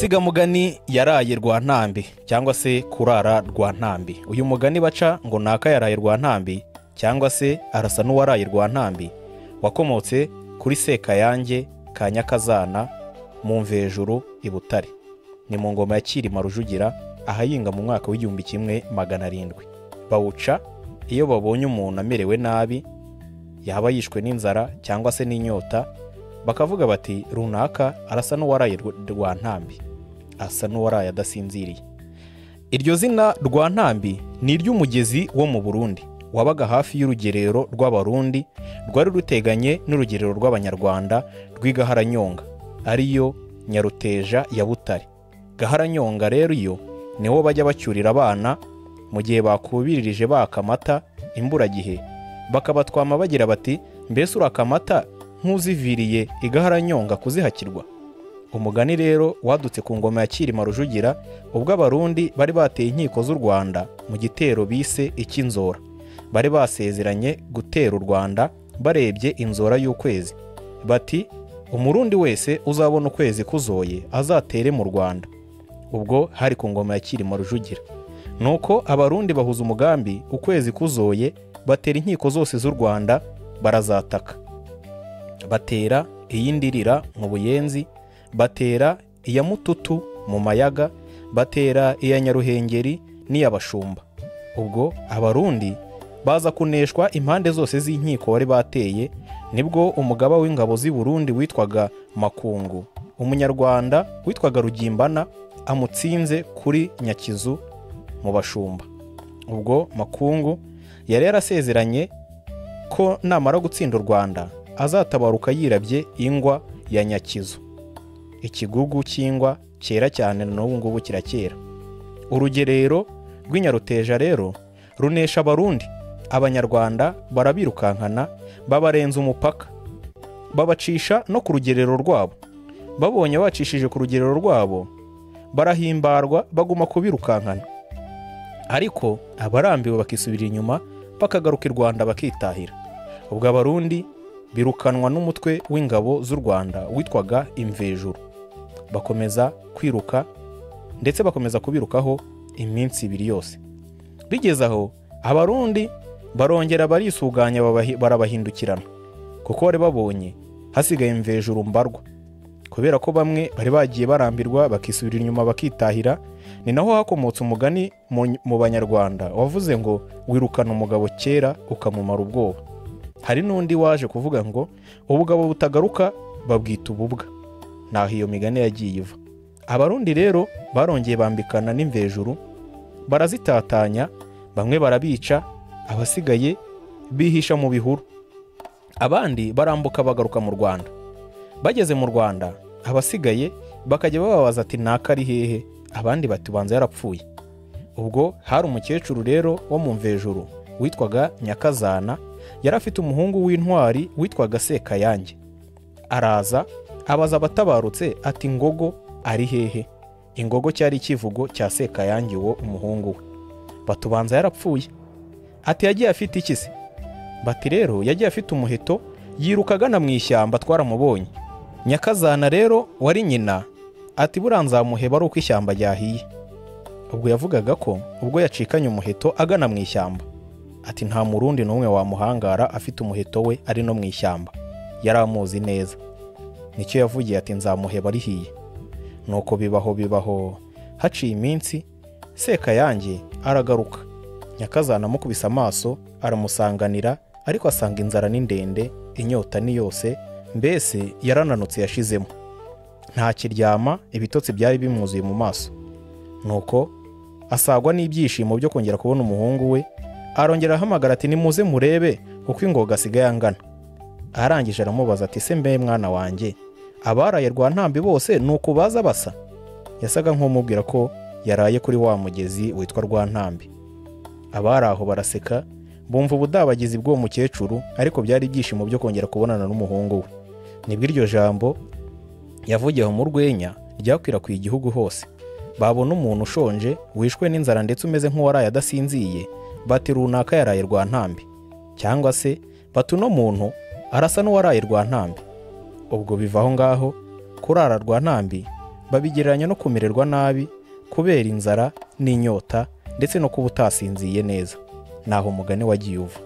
Insigamugani yaraye Rwantambi cyangwa se kurara Rwantambi. Uyu mugani baca ngo naka yaraye Rwantambi cyangwa se arasa n'uwaraye Rwantambi wakomotse kuri Sekayange ka Nyakazana mu Mvejuru i Butare. Ni mu ngoma ya Cyilima Rujugira ahayinga mu mwaka w'1700. Bawuca iyo babonye umuntu amerewe nabi, yaba yishwe n'inzara cyangwa se n'inyota, bakavuga bati runaka arasa n'uwaraye Rwantambi, asa n'uwaraye adasinziriye. Iryo zina Rwantambi ni iry'umugezi wo mu Burundi wabaga hafi y'urugerero rw'Abarundi rwari ruteganye n'urugerero rw'Abanyarwanda rw'Igaharanyonga, ariyo Nyaruteja ya Butare. Gaharanyonga rero iyo niho bajya bacyurira abana mu gihe bakubiririje bakamata imburagihe, bakabatwama bagira bati mbese urakamata nk'uziviriye Igaharanyonga kuzihakirwa. Umugani rero wadutse ku ngoma ya Cyilima Rujugira ubwo Abarundi bari bateye inkiko z'u Rwanda mu gitero bise icy'inzora. Bari basezeranye gutera u Rwanda barebye inzora y'ukwezi, bati umurundi wese uzabona ukwezi kuzoye azatere mu Rwanda. Ubwo hari ku ngoma ya Cyilima Rujugira. Nuko Abarundi bahuza umugambi, ukwezi kuzoye batera inkiko zose z'u Rwanda barazataka. Batera iy'Indirira mu Buyenzi, batera iya Mututu mu Mayaga, batera iya Nyaruhengeri n'iy'Abashumba. Ubwo Abarundi baza kuneshwa impande zose z'inkiko bari bateye. Nibwo umugaba w'ingabo z'i Burundi witwaga Makungu, umunyarwanda witwaga Rugimbana, amutsinze kuri Nyakizu mu Bashumba. Ubwo Makungu yari yarasezeranye ko namara gutsinda u Rwanda azatabaruka yirabye ingwa ya Nyakizu. Ikigugu cy'ingwa cyera cyane n'ubu ngubu kirakera. Urugerero rw'Inyaruteja rero runesha Abarundi. Abanyarwanda barabirukankana babarenza umupaka, babacisha no ku rugerero rwabo. Babonye bacishije ku rugerero rwabo barahimbarwa, baguma kubirukankana. Ariko abarambiwe bakisubira inyuma bakagaruka i Rwanda bakitahira. Ubwo Abarundi birukanwa n'umutwe w'ingabo z'u Rwanda witwaga Imvejuru. Bakomeza kwiruka ndetse bakomeza kubirukaho iminsi 2 yose. Bigeze aho Abarundi barongera barisuganya barabahindukirana, kuko bari babonye hasigaye Imvejuru mbarwa. Kubera ko bamwe bari bagiye barambirwa bakisubira inyuma bakitahira, ni naho hakomotse umugani mu Banyarwanda wavuze ngo wirukana umugabo kera ukamumara ubwoba. Hari n'undi waje kuvuga ngo ubugabo butagaruka babwita ububwa. Naho iyo migani yagiye iva. Abarundi rero barongeye bambikana n'Imvejuru barazitatanya, bamwe barabica, abasigaye bihisha mu bihuru. Abandi barambuka bagaruka mu Rwanda. Bageze mu Rwanda abasigaye bakajya bababaza ati naka ari hehe, abandi batubanza yarapfuye. Ubwo hari umukecuru rero wo mu Mvejuru witwaga Nyakazana, yari afite umuhungu w'intwari witwaga Sekayange. Araza abaza abatabarutse ati Ngogo ari hehe. Ingogo cyari ikivugo cya Sekayange wo umuhungu we. Batubanza yarapfuye. Ati yagiye afite iki se? Bati rero yagiye afite umuheto, yirukagana mu ishyamba twaramubonye. Nyakazana rero wari nyina ati buranzamuheba ari uko ishyamba ryahiye. Ubwo yavugaga ko ubwo yacikanye umuheto agana mu ishyamba, ati nta murundi n'umwe wamuhangara afite umuheto we ari no mu ishyamba. Yari amuzi neza. Nicyo yavugiye ati nzamuheba rihiye. Nuko bibaho haciye iminsi Sekayange aragaruka. Nyakazana amukubise amaso aramusanganira, ariko asanga inzara ni ndende, inyota ni yose, mbese yarananutse yashizemo. Nta kiryama, ibitotsi byari bimwuzuye mu maso. Nuko asagwa n'ibyishimo byo kongera kubona umuhungu we, arongera ahamagara ati nimuze murebe uko ingoga asigaye angana. Arangije aramubaza ati se mbe mwana wanjye, abaraye Rwantambi bose nuko baza basa? Yasaga nk'umubwira ko yaraye kuri wa mugezi witwa Rwantambi. Abari aho baraseka, bumva ubudabagizi bw'uwo mukecuru, ariko byari ibyishimo byo kongera kubonana n'umuhungu we. Nibwo iryo jambo yavugiye mu rwenya ryakwirakwiye igihugu hose. Babona umuntu ushonje wishwe n'inzara ndetse umeze nk'uwaraye adasinziye, bati runaka yaraye Rwantambi, cyangwa se bati uno muntu arasa n'uwaraye Rwantambi. Ubwo bivaho ngaho kurara Rwantambi babigereranya no kumererwa nabi kubera inzara n'inyota ndetse no kuba utasinziye neza. Naho umugani wagiye uva.